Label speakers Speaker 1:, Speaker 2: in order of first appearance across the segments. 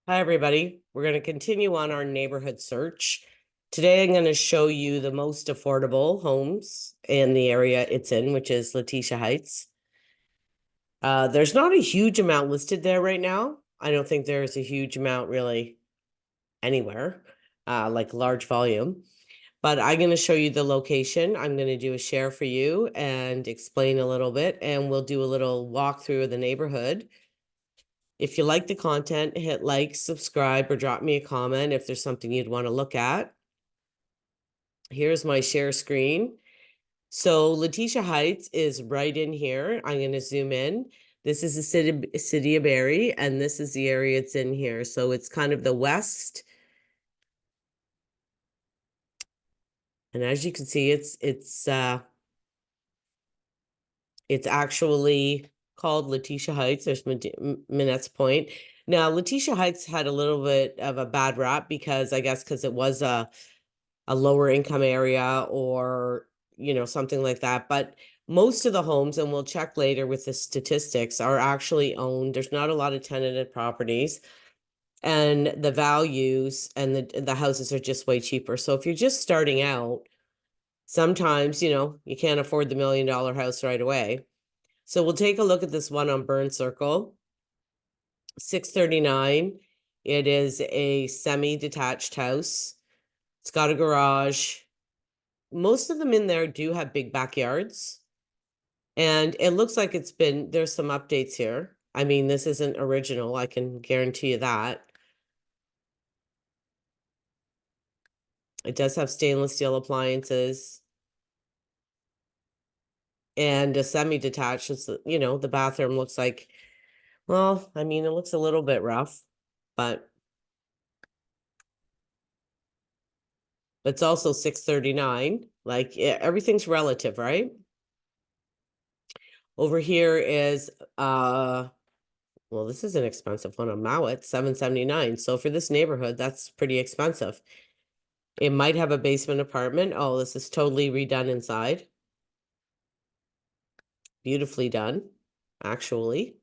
Speaker 1: Hi, everybody. We're going to continue on our neighborhood search. Today, I'm going to show you the most affordable homes in the area it's in, which is Leticia Heights. There's not a huge amount listed there right now. I don't think there's a huge amount really anywhere, like large volume. But I'm going to show you the location. I'm going to do a share for you and explain a little bit, and we'll do a little walkthrough of the neighborhood. If you like the content, hit like, subscribe, or drop me a comment if there's something you'd want to look at. Here's my share screen. So Leticia Heights is right in here. I'm going to zoom in. This is the city of Barrie, and this is the area it's in here. So it's kind of the west. And as you can see, it's actually called Leticia Heights. There's Minette's Point. Now, Leticia Heights had a little bit of a bad rap because it was a lower income area or, something like that. But most of the homes, and we'll check later with the statistics, are actually owned. There's not a lot of tenanted properties, and the values and the houses are just way cheaper. So if you're just starting out, sometimes, you can't afford the $1 million house right away. So we'll take a look at this one on Burn Circle. 639. It is a semi-detached house. It's got a garage. Most of them in there do have big backyards. And it looks like there's some updates here. I mean, this isn't original, I can guarantee you that. It does have stainless steel appliances. And a semi-detached, the bathroom looks like, well, I mean, it looks a little bit rough, but it's also 639. Like, everything's relative, right? Over here is, well, this is an expensive one on Mowat, 779. So for this neighborhood, that's pretty expensive. It might have a basement apartment. Oh, this is totally redone inside. Beautifully done, actually.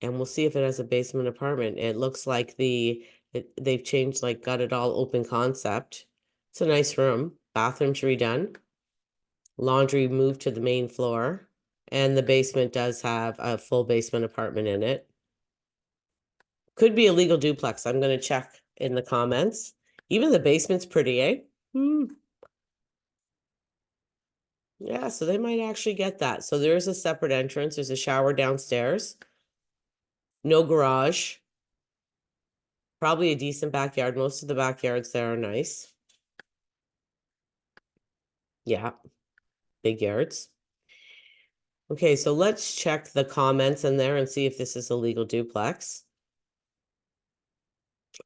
Speaker 1: And we'll see if it has a basement apartment. It looks like they've changed, like, got it all open concept. It's a nice room. Bathroom's redone. Laundry moved to the main floor. And the basement does have a full basement apartment in it. Could be a legal duplex. I'm going to check in the comments. Even the basement's pretty, eh? Yeah, so they might actually get that. So there is a separate entrance. There's a shower downstairs. No garage. Probably a decent backyard. Most of the backyards there are nice. Yeah, big yards. Okay, so let's check the comments in there and see if this is a legal duplex.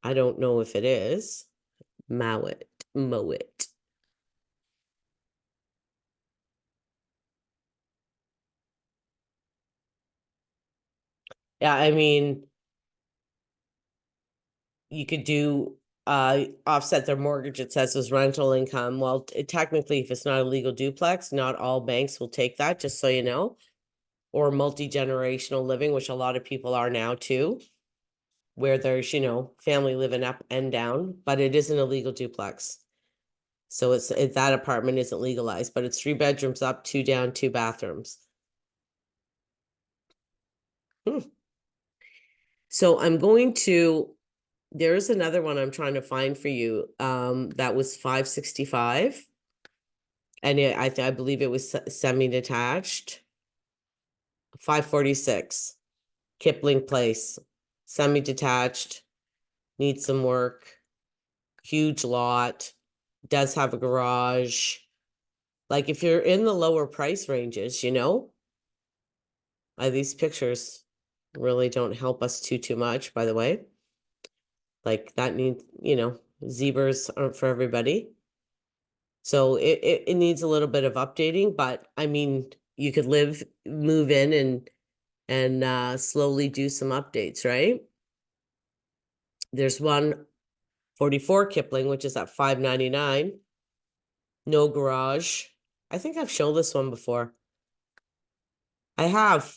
Speaker 1: I don't know if it is. Mowat. Yeah, I mean, you could do offset their mortgage, it says, as rental income. Well, technically, if it's not a legal duplex, not all banks will take that, just so you know. Or multi-generational living, which a lot of people are now too, where there's, family living up and down, but it isn't a legal duplex. So that apartment isn't legalized, but it's 3 bedrooms up, 2 down, 2 bathrooms. So there's another one I'm trying to find for you. That was 565. And I believe it was semi-detached. 546. Kipling Place. Semi-detached. Needs some work. Huge lot. Does have a garage. Like, if you're in the lower price ranges, these pictures really don't help us too much, by the way. Like, that needs, zebras aren't for everybody. So it needs a little bit of updating, but I mean, you could move in and slowly do some updates, right? There's 144 Kipling, which is at 599. No garage. I think I've shown this one before. I have.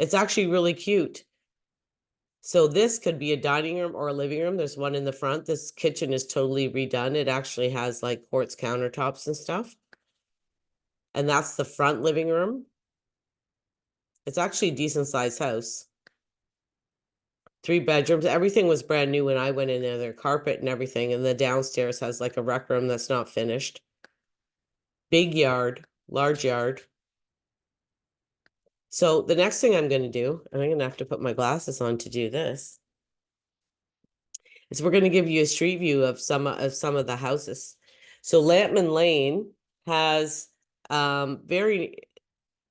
Speaker 1: It's actually really cute. So this could be a dining room or a living room. There's one in the front. This kitchen is totally redone. It actually has like quartz countertops and stuff. And that's the front living room. It's actually a decent sized house. 3 bedrooms. Everything was brand new when I went in there. Their carpet and everything. And the downstairs has like a rec room that's not finished. Big yard, large yard. So the next thing I'm going to do, and I'm going to have to put my glasses on to do this, is we're going to give you a street view of some of the houses. So Lampman Lane has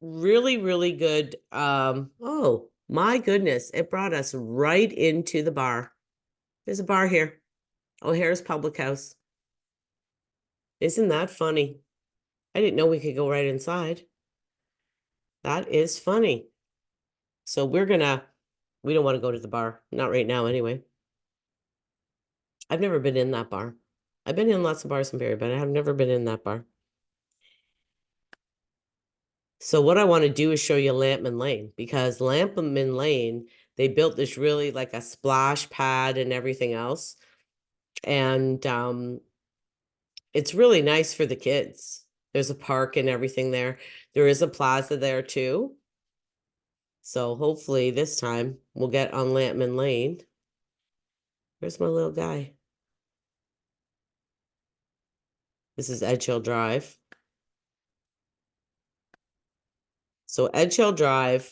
Speaker 1: really good oh my goodness, it brought us right into the bar. There's a bar here. O'Hare's Public House. Isn't that funny? I didn't know we could go right inside. That is funny. So we don't want to go to the bar. Not right now anyway. I've never been in that bar. I've been in lots of bars in Barrie, but I have never been in that bar. So what I want to do is show you Lampman Lane, because Lampman Lane, they built this really like a splash pad and everything else. And it's really nice for the kids. There's a park and everything there. There is a plaza there too. So hopefully this time we'll get on Lampman Lane. Where's my little guy? This is Edge Hill Drive. So Edge Hill Drive,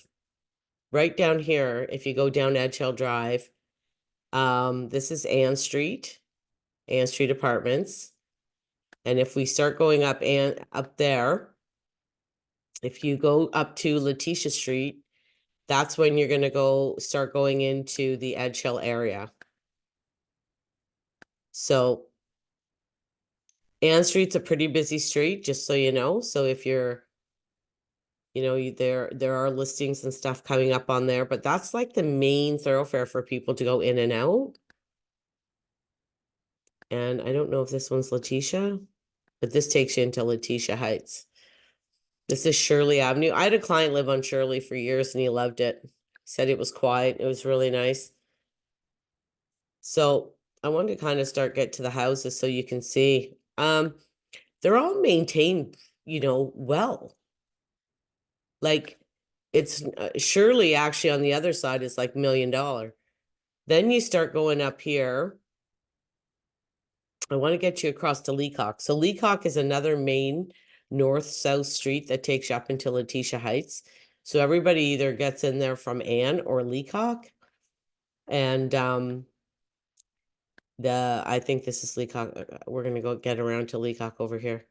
Speaker 1: right down here, if you go down Edge Hill Drive, this is Ann Street Apartments. And if we start going up and up there, if you go up to Leticia Street, that's when you're going to start going into the Edge Hill area. So Ann Street's a pretty busy street, just so you know. So if you're, there are listings and stuff coming up on there, but that's like the main thoroughfare for people to go in and out. And I don't know if this one's Leticia, but this takes you into Leticia Heights. This is Shirley Avenue. I had a client live on Shirley for years and he loved it. He said it was quiet. It was really nice. So I wanted to kind of get to the houses so you can see. They're all maintained, well. Like it's Shirley actually on the other side is like $1 million. Then you start going up here. I want to get you across to Leacock. So Leacock is another main north-south street that takes you up into Leticia Heights. So everybody either gets in there from Ann or Leacock. And I think this is Leacock. We're gonna go get around to Leacock over here.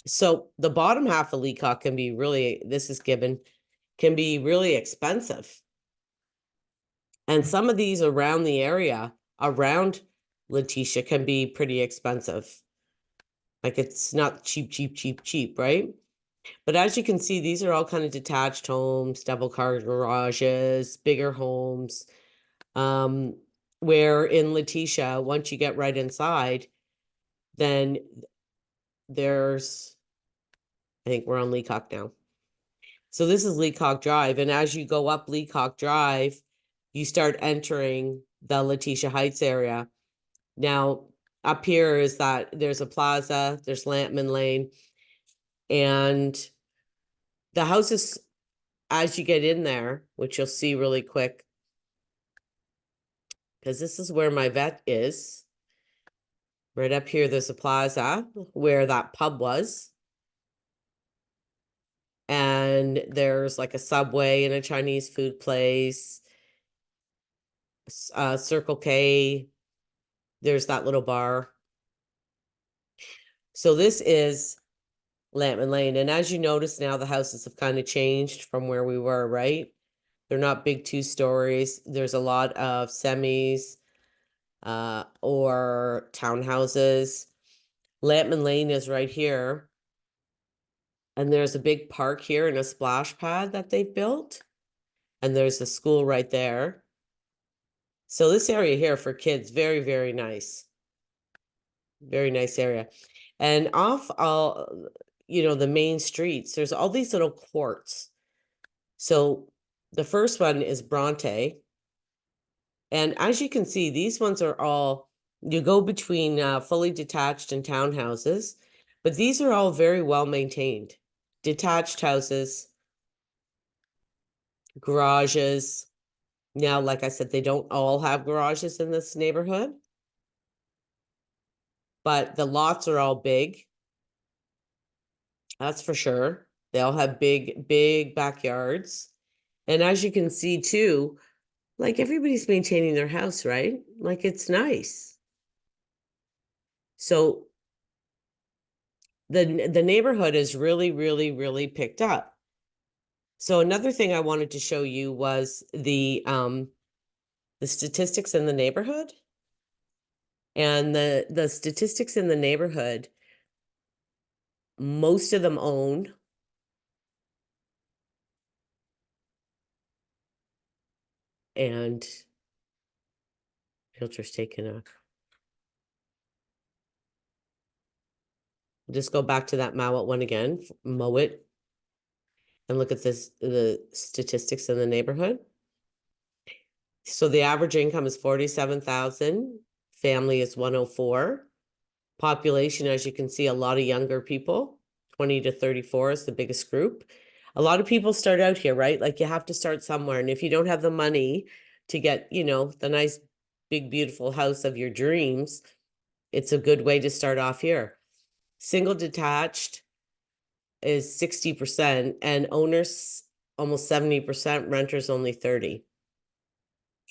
Speaker 1: So the bottom half of Leacock can be really, this is Gibbon, can be really expensive. And some of these around the area, around Leticia, can be pretty expensive. Like it's not cheap, right? But as you can see, these are all kind of detached homes, double car garages, bigger homes. Where in Leticia, once you get right inside, then there's, I think we're on Leacock now. So this is Leacock Drive. And as you go up Leacock Drive, you start entering the Leticia Heights area. Now, up here is that there's a plaza, there's Lampman Lane, and the houses, as you get in there, which you'll see really quick, because this is where my vet is. Right up here, there's a plaza where that pub was. And there's like a Subway and a Chinese food place, Circle K. There's that little bar. So this is Lampman Lane. And as you notice now, the houses have kind of changed from where we were, right? They're not big 2 stories. There's a lot of semis or townhouses. Lampman Lane is right here. And there's a big park here and a splash pad that they've built. And there's a school right there. So this area here for kids, very, very nice. Very nice area. And off all, the main streets, there's all these little courts. So the first one is Bronte. And as you can see, these ones are all, you go between fully detached and townhouses, but these are all very well maintained. Detached houses, garages. Now, like I said, they don't all have garages in this neighborhood, but the lots are all big. That's for sure. They all have big, big backyards. And as you can see too, like everybody's maintaining their house, right? Like it's nice. So the neighborhood is really, really, really picked up. So another thing I wanted to show you was the statistics in the neighborhood. And the statistics in the neighborhood, most of them own. And filter's taken a. Just go back to that Mowat one again, Mowat, and look at this, the statistics in the neighborhood. So the average income is 47,000, family is 104. Population, as you can see, a lot of younger people, 20 to 34 is the biggest group. A lot of people start out here, right? Like you have to start somewhere. And if you don't have the money to get, you know, the nice, big, beautiful house of your dreams, it's a good way to start off here. Single detached is 60% and owners almost 70%, renters only 30.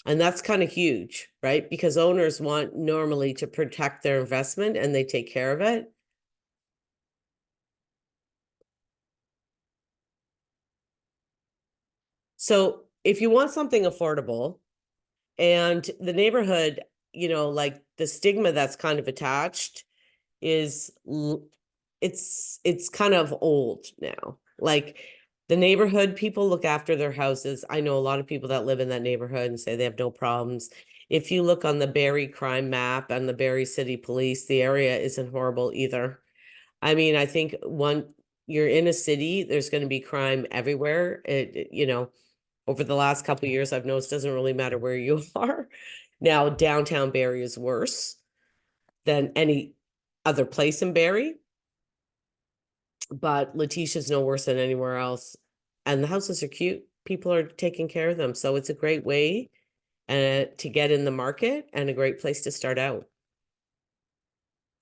Speaker 1: And that's kind of huge, right? Because owners want normally to protect their investment and they take care of it. So if you want something affordable and the neighborhood, you know, like the stigma that's kind of attached is it's kind of old now. Like the neighborhood, people look after their houses. I know a lot of people that live in that neighborhood and say they have no problems. If you look on the Barrie crime map and the Barrie City Police, the area isn't horrible either. I mean, I think you're in a city, there's going to be crime everywhere. You know, over the last couple of years, I've noticed it doesn't really matter where you are. Now, downtown Barrie is worse than any other place in Barrie, but Leticia's no worse than anywhere else. And the houses are cute. People are taking care of them. So it's a great way to get in the market and a great place to start out.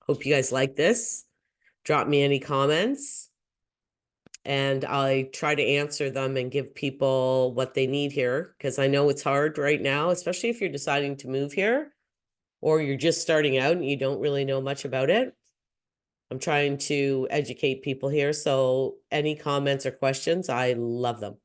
Speaker 1: Hope you guys like this. Drop me any comments and I try to answer them and give people what they need here because I know it's hard right now, especially if you're deciding to move here or you're just starting out and you don't really know much about it. I'm trying to educate people here. So any comments or questions, I love them.